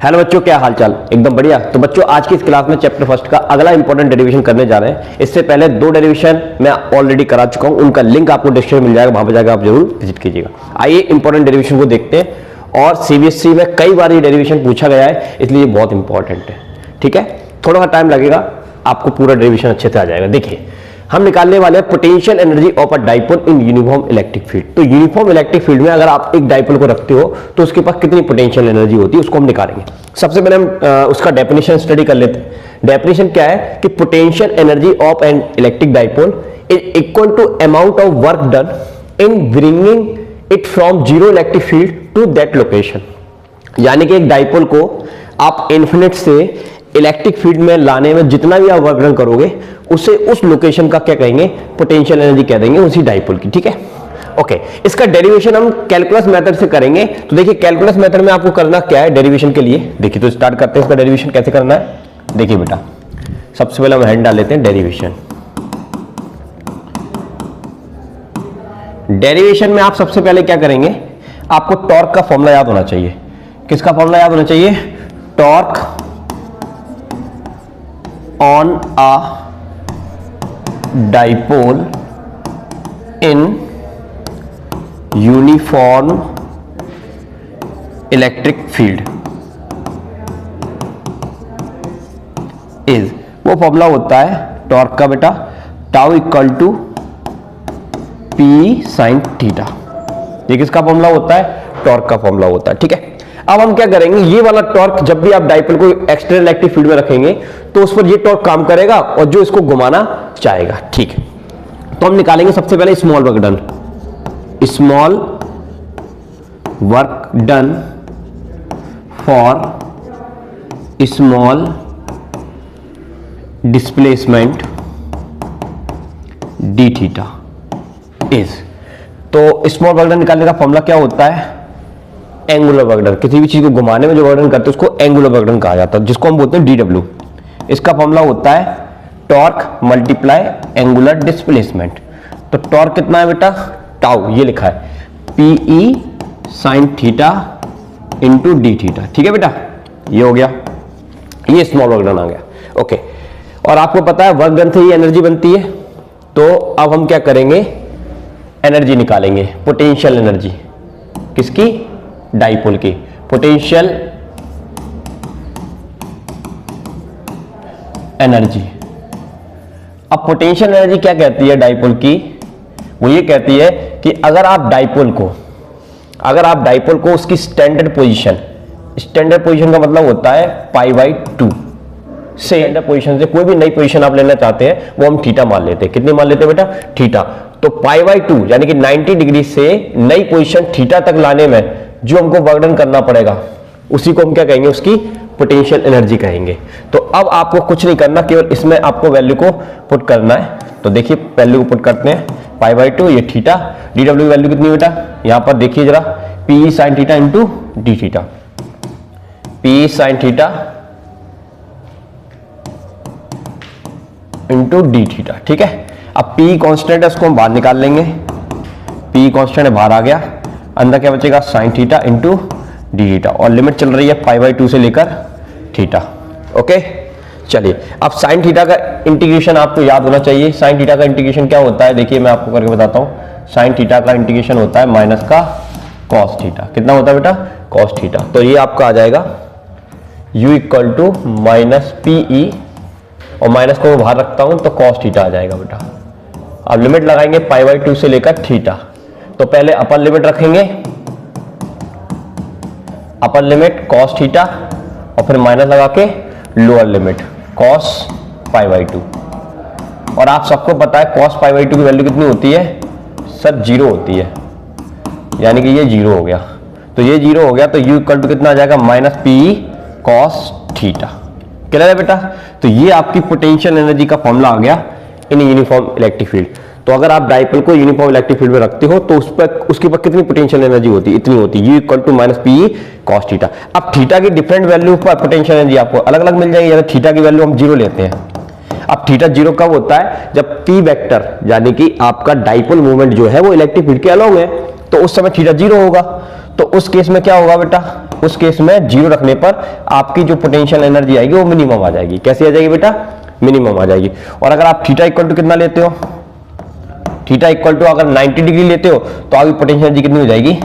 Hello बच्चों, क्या हाल चाल? एकदम बढ़िया। तो बच्चों, आज की इस क्लास में चैप्टर फर्स्ट का अगला इंपॉर्टेंट डेरिवेशन करने जा रहे हैं। इससे पहले दो डेरिवेशन मैं ऑलरेडी करा चुका हूं, उनका लिंक आपको डिस्क्रिप्शन मिल जाएगा, वहां पर जाकर आप जरूर विजिट कीजिएगा। आइए इंपॉर्टेंट डेरिवेशन को देखते हैं। और सीबीएसई में कई बार ये डेरिवेशन पूछा गया है, इसलिए बहुत इंपॉर्टेंट है। ठीक है, थोड़ा सा टाइम लगेगा, आपको पूरा डेरिवेशन अच्छे से आ जाएगा। देखिए, हम निकालने वाले हैं potential energy of a dipole in uniform electric field. तो यूनिफॉर्म इलेक्ट्रिक फील्ड में अगर आप एक डाइपोल को रखते हो तो उसके पास कितनी पोटेंशियल एनर्जी होती है, उसको हम निकालेंगे। सबसे पहले हम उसका डेफिनेशन स्टडी कर लेते हैं। डेफिनेशन क्या है कि potential energy of an electric dipole is equal to amount of work done in bringing it from zero electric field to that location. यानी कि एक डाइपोल को आप इन्फिनिट से इलेक्ट्रिक फील्ड में लाने में जितना भी आप वर्क डन करोगे, उसे उस लोकेशन का क्या कहेंगे, पोटेंशियल एनर्जी कह देंगे, उसी डाइपोल की। ठीक है, ओके। इसका डेरिवेशन हम कैलकुलस मेथड से करेंगे। तो देखिए, कैलकुलस मेथड में आपको करना क्या है डेरिवेशन के लिए, देखिए तो स्टार्ट करते हैं इसका डेरिवेशन कैसे करना है। देखिए बेटा, सबसे पहले हम हैंड डाल लेते हैं डेरिवेशन। डेरिवेशन में आप सबसे पहले क्या करेंगे, आपको टॉर्क का फॉर्मूला याद होना चाहिए। किसका फॉर्मूला याद होना चाहिए? Torque on a dipole in uniform electric field is, वो फॉर्मूला होता है टॉर्क का बेटा, tau equal to P sine theta. ये किसका फॉर्मूला होता है? टॉर्क का फॉर्मूला होता है। ठीक है, अब हम क्या करेंगे, ये वाला टॉर्क जब भी आप डाइपोल को एक्सटर्नल इलेक्ट्रिक फील्ड में रखेंगे तो उस पर ये टॉर्क काम करेगा और जो इसको घुमाना चाहेगा। ठीक है, तो हम निकालेंगे सबसे पहले small work done. Small work done for small displacement D theta is, तो स्मॉल वर्क डन निकालने का फॉर्मूला क्या होता है? Angular work done. किसी भी चीज को घुमाने में जो वर्क डन करते हैं उसको एंगुलर वर्क डन कहा जाता है, जिसको हम बोलते हैं DW। इसका फॉर्मूला होता है टॉर्क मल्टीप्लाई एंगुलर डिस्प्लेसमेंट। तो टॉर्क कितना है बेटा? टाउ, ये लिखा है PE sine theta into D theta. ठीक है बेटा, ये हो गया, ये स्मॉल वर्क डन आ गया। ओके, और आपको पता है वर्क डन से ही एनर्जी बनती है। तो अब हम क्या करेंगे, एनर्जी निकालेंगे, पोटेंशियल एनर्जी। किसकी? डाइपोल की पोटेंशियल एनर्जी। अब पोटेंशियल एनर्जी क्या कहती है डाइपोल की? वो ये कहती है कि अगर आप डाइपोल को उसकी स्टैंडर्ड पोजीशन का मतलब होता है π/2 से, स्टैंडर्ड पोजीशन से कोई भी नई पोजीशन आप लेना चाहते हैं वो हम थीटा मान लेते हैं। कितनी मान लेते हैं बेटा? थीटा। तो π/2 यानी कि 90 डिग्री से नई पोजीशन थीटा तक लाने में जो हमको वर्क डन करना पड़ेगा, उसी को हम क्या कहेंगे? उसकी पोटेंशियल एनर्जी कहेंगे। तो अब आपको कुछ नहीं करना, केवल इसमें आपको वैल्यू को पुट करना है। तो देखिए, वैल्यू को पुट करते हैं, π/2 ये थीटा, DW वैल्यू कितनी बेटा? यहां पर देखिए जरा, PE sine theta into D theta, PE sine theta into D theta. ठीक है, अब PE कांस्टेंट है, उसको हम बाहर निकाल लेंगे। PE कांस्टेंट है, बाहर आ गया, अंदर क्या बचेगा? Sine theta into D theta, और लिमिट चल रही है π/2 से लेकर थीटा। ओके, चलिए अब साइन थीटा का इंटीग्रेशन आपको याद होना चाहिए। साइन थीटा का इंटीग्रेशन क्या होता है? देखिए मैं आपको करके बताता हूं। साइन थीटा का इंटीग्रेशन होता है माइनस का कॉस थीटा। कितना होता है बेटा? Cos theta. तो ये आपका आ जाएगा u equal to minus PE, और माइनस को मैं बाहर रखता हूं तो कॉस थीटा आ जाएगा बेटा। अब लिमिट लगाएंगे π/2 से लेकर थीटा। तो पहले अपर लिमिट रखेंगे, अपर लिमिट कॉस थीटा, और फिर माइनस लगा के लोअर लिमिट कॉस π/2। और आप सबको पता है कॉस π/2 की वैल्यू कितनी होती है? सर 0 होती है, यानी कि ये 0 हो गया। तो ये 0 हो गया, तो u इक्वल टू कितना आ जाएगा? Minus PE cos theta. Clear है बेटा? तो ये आपकी पोटेंशियल एनर्जी का फॉर्मूला आ गया इन यूनिफॉर्म इलेक्ट्रिक फील्ड। तो अगर आप डाइपोल को यूनिफॉर्म इलेक्ट्रिक फील्ड में रखते हो तो उस पर उसके ऊपर कितनी पोटेंशियल एनर्जी होती है? इतनी होती है, U equal to minus PE cos theta. अब थीटा की डिफरेंट वैल्यू पर पोटेंशियल एनर्जी आपको अलग अलग मिल जाएगी। जैसे थीटा की वैल्यू हम 0 लेते हैं, अब थीटा जीरो कब होता है? जब पी वेक्टर यानी कि आपका डाइपोल मूवमेंट जो है वो इलेक्ट्रिक फील्ड के अलोंग है, तो उस समय थीटा जीरो होगा। तो उस केस में क्या होगा बेटा, उस केस में 0 रखने पर आपकी जो पोटेंशियल एनर्जी आएगी वो मिनिमम आ जाएगी। कैसी आ जाएगी बेटा? मिनिमम आ जाएगी। और अगर आप थीटा इक्वल टू कितना लेते हो, थीटा इक्वल टू अगर 90 डिग्री लेते हो तो आपकी पोटेंशियल एनर्जी कितनी हो जाएगी?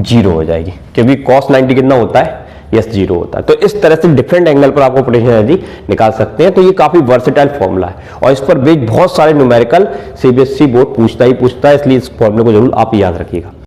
0 हो जाएगी, क्योंकि cos 90 कितना होता है? यस 0 होता है। तो इस तरह से डिफरेंट एंगल पर आपको पोटेंशियल एनर्जी निकाल सकते हैं। तो ये काफी वर्सेटाइल फॉर्मूला है और इस पर बेस्ड बहुत सारे न्यूमेरिकल सीबीएसई बोर्ड पूछता है, इसलिए इस फॉर्मूले को जरूर आप याद रखिएगा।